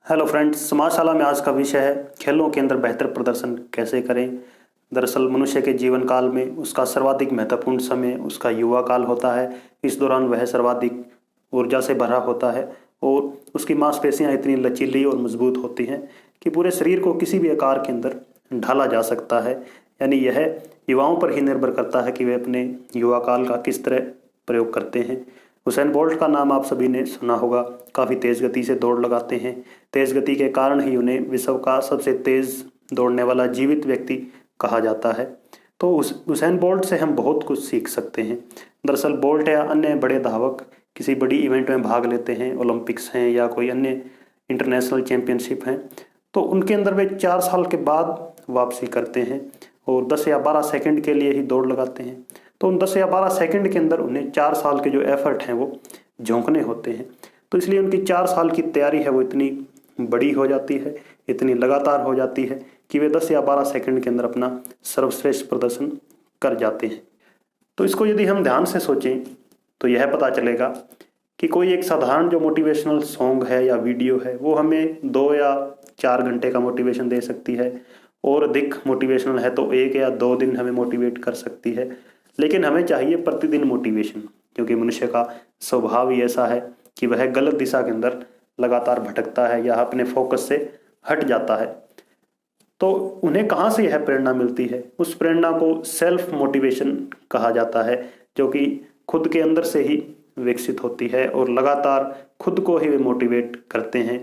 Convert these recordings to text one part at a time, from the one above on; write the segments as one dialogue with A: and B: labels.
A: Hello friends, समाजशाला में आज का विषय है खेलों के अंदर बेहतर प्रदर्शन कैसे करें। दरअसल मनुष्य के जीवन काल में उसका सर्वाधिक महत्वपूर्ण समय उसका युवा काल होता है। इस दौरान वह सर्वाधिक ऊर्जा से भरा होता है और उसकी मांसपेशियां इतनी लचीली और मजबूत होती हैं कि पूरे शरीर को किसी भी आकार के अंदर ढाला जा सकता है। यानी यह युवाओं पर ही निर्भर करता है कि वे अपने युवा काल का किस तरह प्रयोग करते हैं। हुसैन बोल्ट का नाम आप सभी ने सुना होगा। काफ़ी तेज़ गति से दौड़ लगाते हैं। तेज़ गति के कारण ही उन्हें विश्व का सबसे तेज़ दौड़ने वाला जीवित व्यक्ति कहा जाता है। तो उस हुसैन बोल्ट से हम बहुत कुछ सीख सकते हैं। दरअसल बोल्ट या अन्य बड़े धावक किसी बड़ी इवेंट में भाग लेते हैं, ओलंपिक्स हैं या कोई अन्य इंटरनेशनल चैम्पियनशिप हैं, तो उनके अंदर वे 4 साल के बाद वापसी करते हैं और 10 या 12 सेकंड के लिए ही दौड़ लगाते हैं। तो उन 10 या 12 सेकंड के अंदर उन्हें 4 साल के जो एफर्ट हैं वो झोंकने होते हैं। तो इसलिए उनकी 4 साल की तैयारी है वो इतनी बड़ी हो जाती है, इतनी लगातार हो जाती है कि वे 10 या 12 सेकंड के अंदर अपना सर्वश्रेष्ठ प्रदर्शन कर जाते हैं। तो इसको यदि हम ध्यान से सोचें तो यह पता चलेगा कि कोई एक साधारण जो मोटिवेशनल सॉन्ग है या वीडियो है वो हमें 2 या 4 घंटे का मोटिवेशन दे सकती है, और अधिक मोटिवेशनल है तो 1 या 2 दिन हमें मोटिवेट कर सकती है। लेकिन हमें चाहिए प्रतिदिन मोटिवेशन, क्योंकि मनुष्य का स्वभाव ही ऐसा है कि वह गलत दिशा के अंदर लगातार भटकता है या अपने फोकस से हट जाता है। तो उन्हें कहाँ से यह प्रेरणा मिलती है? उस प्रेरणा को सेल्फ मोटिवेशन कहा जाता है, जो कि खुद के अंदर से ही विकसित होती है और लगातार खुद को ही वे मोटिवेट करते हैं।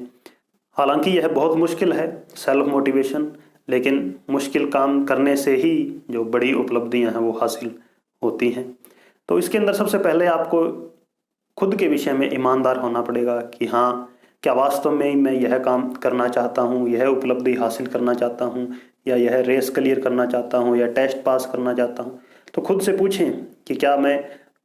A: हालांकि यह बहुत मुश्किल है सेल्फ मोटिवेशन, लेकिन मुश्किल काम करने से ही जो बड़ी उपलब्धियां हैं वो हासिल होती हैं। तो इसके अंदर सबसे पहले आपको खुद के विषय में ईमानदार होना पड़ेगा कि हाँ, क्या वास्तव में मैं यह काम करना चाहता हूँ, यह उपलब्धि हासिल करना चाहता हूँ, या यह रेस क्लियर करना चाहता हूँ, या टेस्ट पास करना चाहता हूँ। तो खुद से पूछें कि क्या मैं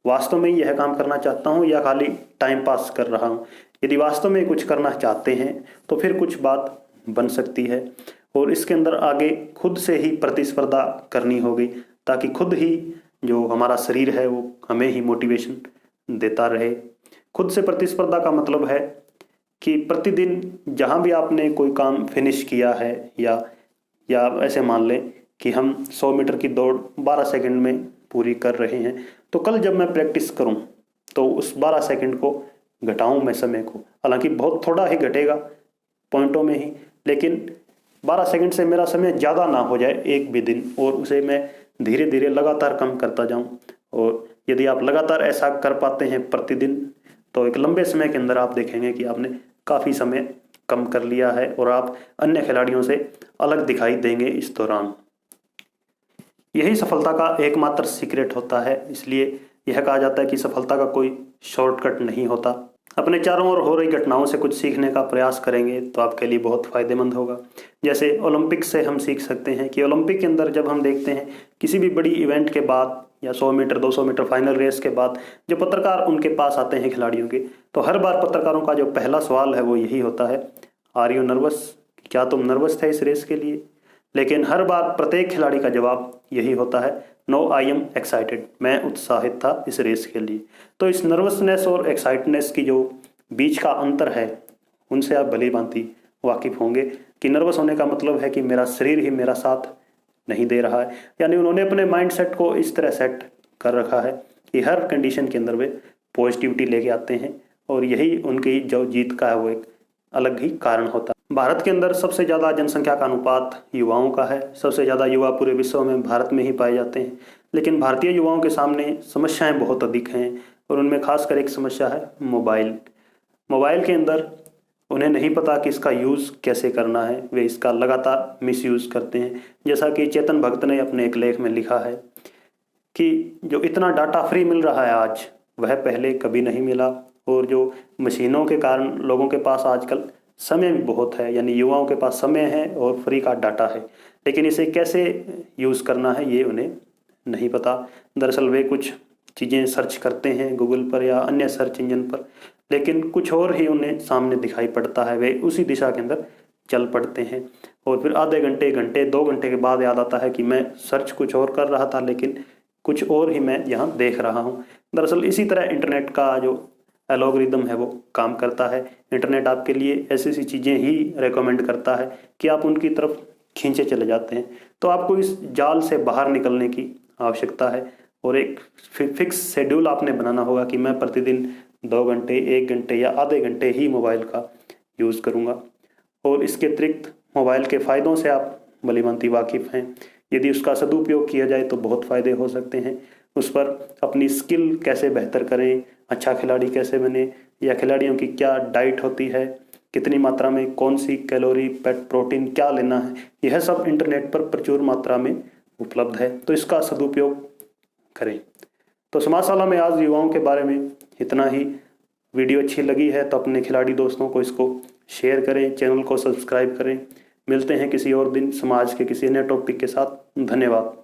A: वास्तव में यह काम करना चाहता हूँ या खाली टाइम पास कर रहा हूँ। यदि वास्तव में कुछ करना चाहते हैं तो फिर कुछ बात बन सकती है, और इसके अंदर आगे खुद से ही प्रतिस्पर्धा करनी होगी, ताकि खुद ही जो हमारा शरीर है वो हमें ही मोटिवेशन देता रहे। खुद से प्रतिस्पर्धा का मतलब है कि प्रतिदिन जहाँ भी आपने कोई काम फिनिश किया है, या ऐसे मान लें कि हम 100 मीटर की दौड़ 12 सेकंड में पूरी कर रहे हैं, तो कल जब मैं प्रैक्टिस करूं तो उस 12 सेकंड को घटाऊं मैं समय को। हालांकि बहुत थोड़ा ही घटेगा पॉइंटों में ही, लेकिन 12 सेकंड से मेरा समय ज़्यादा ना हो जाए एक भी दिन, और उसे मैं धीरे धीरे लगातार कम करता जाऊं। और यदि आप लगातार ऐसा कर पाते हैं प्रतिदिन, तो एक लंबे समय के अंदर आप देखेंगे कि आपने काफ़ी समय कम कर लिया है और आप अन्य खिलाड़ियों से अलग दिखाई देंगे इस दौरान। यही सफलता का एकमात्र सीक्रेट होता है। इसलिए यह कहा जाता है कि सफलता का कोई शॉर्टकट नहीं होता। अपने चारों ओर हो रही घटनाओं से कुछ सीखने का प्रयास करेंगे तो आपके लिए बहुत फायदेमंद होगा। जैसे ओलंपिक से हम सीख सकते हैं कि ओलंपिक के अंदर जब हम देखते हैं किसी भी बड़ी इवेंट के बाद या 100 मीटर 200 मीटर फाइनल रेस के बाद जो पत्रकार उनके पास आते हैं खिलाड़ियों के, तो हर बार पत्रकारों का जो पहला सवाल है वो यही होता है, आर यू नर्वस? क्या तुम नर्वस थे इस रेस के लिए? लेकिन हर बार प्रत्येक खिलाड़ी का जवाब यही होता है, नो आई एम एक्साइटेड, मैं उत्साहित था इस रेस के लिए। तो इस नर्वसनेस और एक्साइटनेस की जो बीच का अंतर है उनसे आप भली भांति वाकिफ होंगे कि नर्वस होने का मतलब है कि मेरा शरीर ही मेरा साथ नहीं दे रहा है। यानी उन्होंने अपने माइंड सेट को इस तरह सेट कर रखा है कि हर कंडीशन के अंदर वे पॉजिटिविटी लेके आते हैं, और यही उनकी जो जीत का है वो एक अलग ही कारण होता है। भारत के अंदर सबसे ज़्यादा जनसंख्या का अनुपात युवाओं का है। सबसे ज़्यादा युवा पूरे विश्व में भारत में ही पाए जाते हैं। लेकिन भारतीय युवाओं के सामने समस्याएं बहुत अधिक हैं, और उनमें खासकर एक समस्या है मोबाइल। मोबाइल के अंदर उन्हें नहीं पता कि इसका यूज़ कैसे करना है, वे इसका लगातार मिसयूज़ करते हैं। जैसा कि चेतन भगत ने अपने एक लेख में लिखा है कि जो इतना डाटा फ्री मिल रहा है आज, वह पहले कभी नहीं मिला। और जो मशीनों के कारण लोगों के पास आजकल समय भी बहुत है, यानी युवाओं के पास समय है और फ्री का डाटा है, लेकिन इसे कैसे यूज़ करना है ये उन्हें नहीं पता। दरअसल वे कुछ चीज़ें सर्च करते हैं गूगल पर या अन्य सर्च इंजन पर, लेकिन कुछ और ही उन्हें सामने दिखाई पड़ता है। वे उसी दिशा के अंदर चल पड़ते हैं, और फिर आधे घंटे घंटे 2 घंटे के बाद याद आता है कि मैं सर्च कुछ और कर रहा था, लेकिन कुछ और ही मैं यहाँ देख रहा हूँ। दरअसल इसी तरह इंटरनेट का जो एल्गोरिदम है वो काम करता है। इंटरनेट आपके लिए ऐसी ऐसी चीज़ें ही रेकमेंड करता है कि आप उनकी तरफ खींचे चले जाते हैं। तो आपको इस जाल से बाहर निकलने की आवश्यकता है और एक फिक्स शेड्यूल आपने बनाना होगा कि मैं प्रतिदिन 2 घंटे, 1 घंटे या आधे घंटे ही मोबाइल का यूज़ करूँगा। और इसके अतिरिक्त मोबाइल के फ़ायदों से आप भलीभांति वाकिफ़ हैं। यदि उसका सदुपयोग किया जाए तो बहुत फ़ायदे हो सकते हैं। उस पर अपनी स्किल कैसे बेहतर करें, अच्छा खिलाड़ी कैसे बने, या खिलाड़ियों की क्या डाइट होती है, कितनी मात्रा में कौन सी कैलोरी, फैट, प्रोटीन क्या लेना है, यह सब इंटरनेट पर प्रचुर मात्रा में उपलब्ध है। तो इसका सदुपयोग करें। तो समाजशाला में आज युवाओं के बारे में इतना ही। वीडियो अच्छी लगी है तो अपने खिलाड़ी दोस्तों को इसको शेयर करें, चैनल को सब्सक्राइब करें। मिलते हैं किसी और दिन समाज के किसी नए टॉपिक के साथ। धन्यवाद।